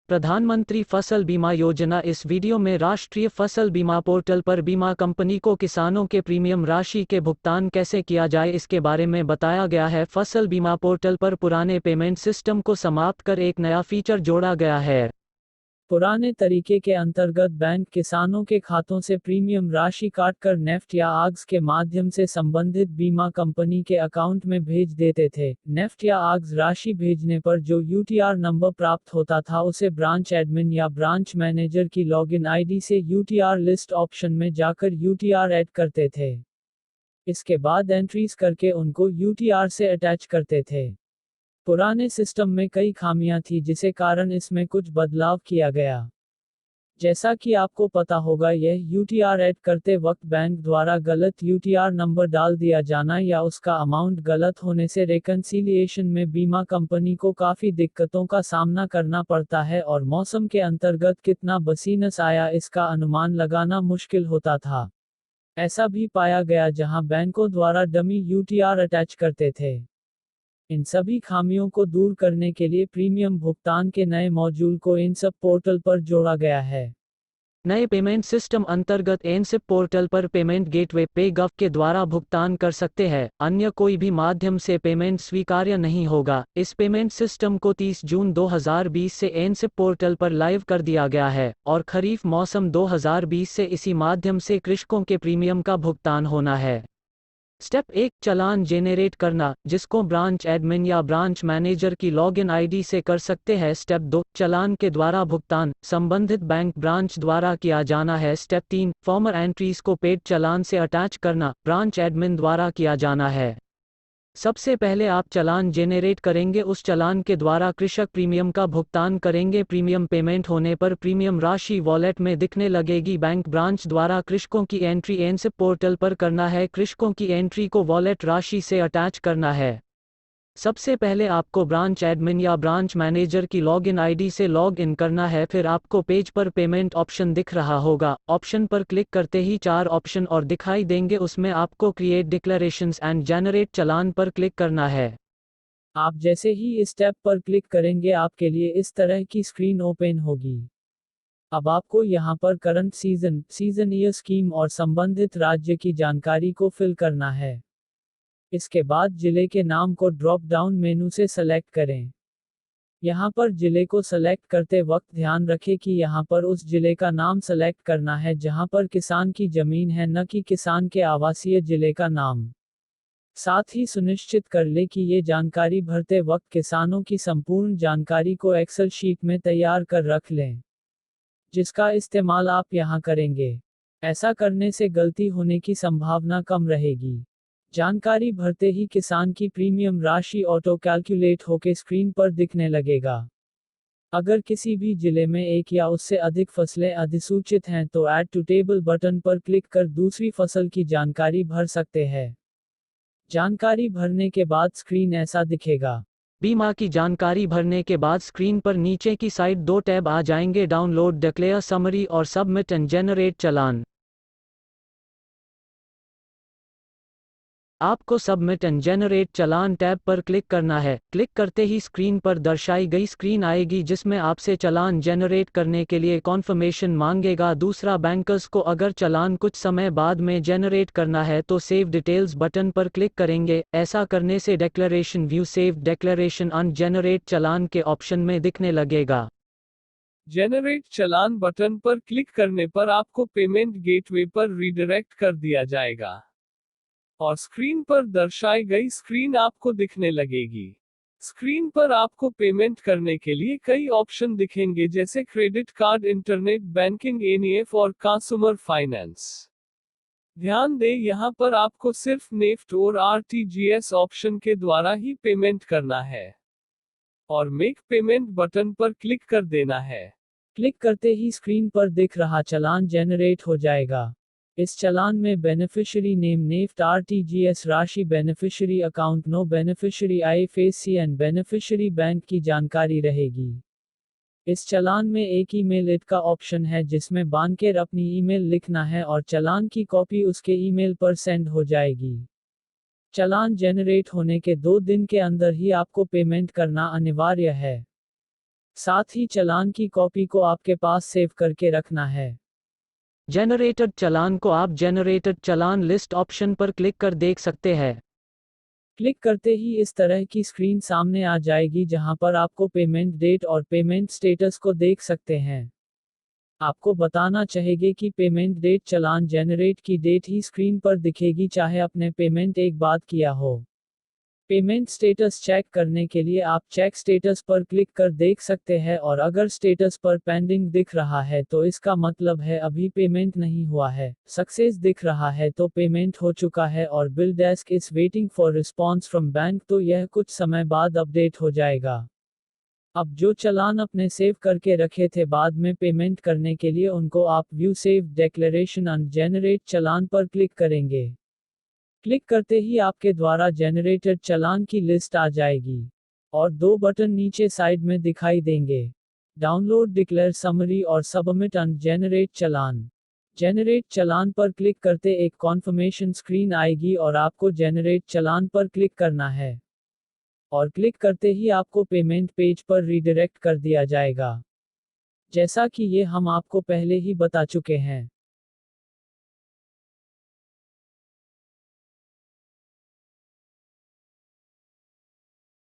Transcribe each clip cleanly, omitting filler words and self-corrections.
प्रधानमंत्री फसल बीमा योजना। इस वीडियो में राष्ट्रीय फसल बीमा पोर्टल पर बीमा कंपनी को किसानों के प्रीमियम राशि के भुगतान कैसे किया जाए इसके बारे में बताया गया है। फसल बीमा पोर्टल पर पुराने पेमेंट सिस्टम को समाप्त कर एक नया फीचर जोड़ा गया है। पुराने तरीके के अंतर्गत बैंक किसानों के खातों से प्रीमियम राशि काटकर नेफ्ट या आग्स के माध्यम से संबंधित बीमा कंपनी के अकाउंट में भेज देते थे। नेफ्ट या आग्स राशि भेजने पर जो यूटीआर नंबर प्राप्त होता था उसे ब्रांच एडमिन या ब्रांच मैनेजर की लॉगिन आईडी से यूटीआर लिस्ट ऑप्शन में जाकर यूटीआर ऐड करते थे। इसके बाद एंट्रीज करके उनको यूटीआर से अटैच करते थे। पुराने सिस्टम में कई खामियां थी जिसे कारण इसमें कुछ बदलाव किया गया। जैसा कि आपको पता होगा, यह यूटीआर ऐड करते वक्त बैंक द्वारा गलत यूटीआर नंबर डाल दिया जाना या उसका अमाउंट गलत होने से रेकन्सिलिएशन में बीमा कंपनी को काफी दिक्कतों का सामना करना पड़ता है और मौसम के अंतर्गत कितना बसीनस आया इसका अनुमान लगाना मुश्किल होता था। ऐसा भी पाया गया जहां बैंकों द्वारा डमी यूटीआर अटैच करते थे। इन सभी खामियों को दूर करने के लिए प्रीमियम भुगतान के नए मॉड्यूल को एनसिप पोर्टल पर जोड़ा गया है। नए पेमेंट सिस्टम अंतर्गत एनसिप पोर्टल पर पेमेंट गेटवे पेगव के द्वारा भुगतान कर सकते हैं। अन्य कोई भी माध्यम से पेमेंट स्वीकार्य नहीं होगा। इस पेमेंट सिस्टम को 30 जून 2020 से एनसिप पोर्टल पर लाइव कर दिया गया है और खरीफ मौसम 2020 से इसी माध्यम से कृषकों के प्रीमियम का भुगतान होना है। स्टेप 1, चालान जेनरेट करना, जिसको ब्रांच एडमिन या ब्रांच मैनेजर की लॉगिन आईडी से कर सकते हैं। स्टेप 2, चालान के द्वारा भुगतान, संबंधित बैंक ब्रांच द्वारा किया जाना है। स्टेप 3, फॉर्मर एंट्रीज को पेड चालान से अटैच करना, ब्रांच एडमिन द्वारा किया जाना है। सबसे पहले आप चालान जेनरेट करेंगे, उस चालान के द्वारा कृषक प्रीमियम का भुगतान करेंगे। प्रीमियम पेमेंट होने पर प्रीमियम राशि वॉलेट में दिखने लगेगी। बैंक ब्रांच द्वारा कृषकों की एंट्री एनसिप पोर्टल पर करना है। कृषकों की एंट्री को वॉलेट राशि से अटैच करना है। सबसे पहले आपको ब्रांच एडमिन या ब्रांच मैनेजर की लॉगिन आईडी से लॉग इन करना है। फिर आपको पेज पर पेमेंट ऑप्शन दिख रहा होगा। ऑप्शन पर क्लिक करते ही 4 ऑप्शन और दिखाई देंगे, उसमें आपको create declarations and generate challan पर क्लिक करना है। आप जैसे ही इस टैब पर क्लिक करेंगे आपके लिए इस तरह की स्क्रीन ओपन होगी। अब आपको यहां पर करंट सीजन ईयर स्कीम और संबंधित राज्य की जानकारी को फिल करना है। इसके बाद जिले के नाम को ड्रॉप डाउन मेनू से सेलेक्ट करें। यहाँ पर जिले को सेलेक्ट करते वक्त ध्यान रखें कि यहाँ पर उस जिले का नाम सेलेक्ट करना है जहाँ पर किसान की जमीन है, न कि किसान के आवासीय जिले का नाम। साथ ही सुनिश्चित कर ले कि ये जानकारी भरते वक्त किसानों की संपूर्ण जानकारी को एक्सेल शीट में तैयार कर रख लें, जिसका इस्तेमाल आप यहाँ करेंगे। ऐसा करने से गलती होने की संभावना कम रहेगी। जानकारी भरते ही किसान की प्रीमियम राशि ऑटो कैलकुलेट होकर स्क्रीन पर दिखने लगेगा। अगर किसी भी जिले में एक या उससे अधिक फसलें अधिसूचित हैं तो ऐड टू टेबल बटन पर क्लिक कर दूसरी फसल की जानकारी भर सकते हैं। जानकारी भरने के बाद स्क्रीन ऐसा दिखेगा। बीमा की जानकारी भरने के बाद स्क्रीन पर नीचे की साइड 2 टैब आ जाएंगे, डाउनलोड, डिक्लेयर समरी और सबमिट एंड जनरेट चालान। आपको submit and generate challan tab पर क्लिक करना है। क्लिक करते ही स्क्रीन पर दर्शाई गई स्क्रीन आएगी जिसमें आपसे चालान जनरेट करने के लिए कॉन्फर्मेशन मांगेगा। दूसरा, बैंकर्स को अगर चालान कुछ समय बाद में जनरेट करना है तो सेव डिटेल्स बटन पर क्लिक करेंगे। ऐसा करने से डिक्लेरेशन व्यू सेव डिक्लेरेशन अन जनरेट चालान के ऑप्शन में दिखने लगेगा। जनरेट चालान बटन पर क्लिक करने पर आपको पेमेंट गेटवे पर रीडायरेक्ट कर दिया जाएगा और स्क्रीन पर दर्शाई गई स्क्रीन आपको दिखने लगेगी। स्क्रीन पर आपको पेमेंट करने के लिए कई ऑप्शन दिखेंगे जैसे credit card, internet banking, NEF और कंज्यूमर फाइनेंस। ध्यान दें, यहाँ पर आपको सिर्फ नेफ्ट और आरटीजीएस ऑप्शन के द्वारा ही पेमेंट करना है और मेक पेमेंट बटन पर क्लिक कर देना है। क्लिक करते ही स्क्रीन पर दिख रहा चालान जेनरेट हो जाएगा। इस चालान में बेनिफिशियरी नेम नेफ्ट आरटीजीएस राशि, beneficiary account, no beneficiary IFSC and beneficiary bank की जानकारी रहेगी। इस चालान में एक ईमेल इट का ऑप्शन है जिसमें बानकर अपनी ईमेल लिखना है और चालान की कॉपी उसके ईमेल पर सेंड हो जाएगी। चालान जेनरेट होने के 2 दिन के अंदर ही आपको पेमेंट करना अनिवार्य है। साथ ही चालान की कॉपी को आपके पास सेव करके रखना है। जनरेटेड चालान को आप जनरेटेड चालान लिस्ट ऑप्शन पर क्लिक कर देख सकते हैं। क्लिक करते ही इस तरह की स्क्रीन सामने आ जाएगी जहां पर आपको पेमेंट डेट और पेमेंट स्टेटस को देख सकते हैं। आपको बताना चाहिए कि पेमेंट डेट चालान जनरेट की डेट ही स्क्रीन पर दिखेगी, चाहे आपने पेमेंट एक बार किया हो। पेमेंट स्टेटस चेक करने के लिए आप चेक स्टेटस पर क्लिक कर देख सकते हैं और अगर स्टेटस पर पेंडिंग दिख रहा है तो इसका मतलब है अभी पेमेंट नहीं हुआ है। सक्सेस दिख रहा है तो पेमेंट हो चुका है और bill desk is waiting for response from bank, तो यह कुछ समय बाद अपडेट हो जाएगा। अब जो चालान अपने सेव करके रखे थे बाद में पेमेंट करने के लिए, उनको आप view save declaration and generate challan पर क्लिक करेंगे। क्लिक करते ही आपके द्वारा जनरेटेड चालान की लिस्ट आ जाएगी और दो बटन नीचे साइड में दिखाई देंगे, डाउनलोड डिक्लेयर समरी और submit and generate challan. Generate challan पर क्लिक करते एक कॉन्फर्मेशन स्क्रीन आएगी और आपको जनरेट चालान पर क्लिक करना है और क्लिक करते ही आपको पेमेंट पेज पर रीडायरेक्ट कर दिया जाएगा, जैसा कि ये हम आपको पहले ही बता चुके हैं।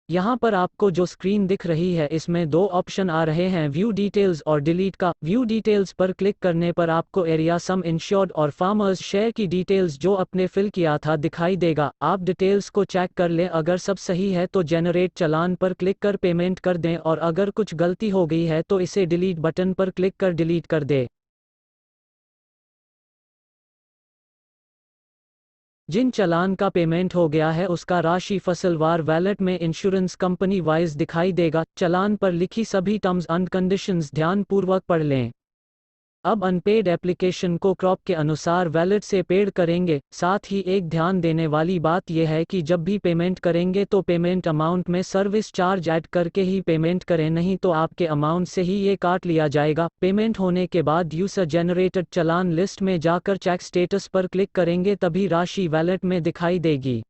यहाँ पर आपको जो स्क्रीन दिख रही है इसमें दो ऑप्शन आ रहे हैं, व्यू डिटेल्स और डिलीट का। व्यू डिटेल्स पर क्लिक करने पर आपको एरिया सम इंश्योर्ड और फार्मर्स शेयर की डिटेल्स जो आपने फिल किया था दिखाई देगा। आप डिटेल्स को चेक कर लें, अगर सब सही है तो जनरेट चालान पर क्लिक कर पेमेंट कर दें और अगर कुछ गलती हो गई है तो इसे डिलीट बटन पर क्लिक कर डिलीट कर दें। जिन चालान का पेमेंट हो गया है उसका राशि फसलवार वैलेट में इंश्योरेंस कंपनी वाइज दिखाई देगा। चालान पर लिखी सभी टर्म्स एंड कंडीशंस ध्यानपूर्वक पढ़ लें। अब अनपेड एप्लीकेशन को क्रॉप के अनुसार वैलेट से पेड करेंगे। साथ ही एक ध्यान देने वाली बात यह है कि जब भी पेमेंट करेंगे तो पेमेंट अमाउंट में सर्विस चार्ज ऐड करके ही पेमेंट करें, नहीं तो आपके अमाउंट से ही ये काट लिया जाएगा। पेमेंट होने के बाद यूजर जनरेटेड चालान लिस्ट में जाकर चेक स्टेटस पर क्लिक करेंगे, तभी राशि वैलेट में दिखाई देगी।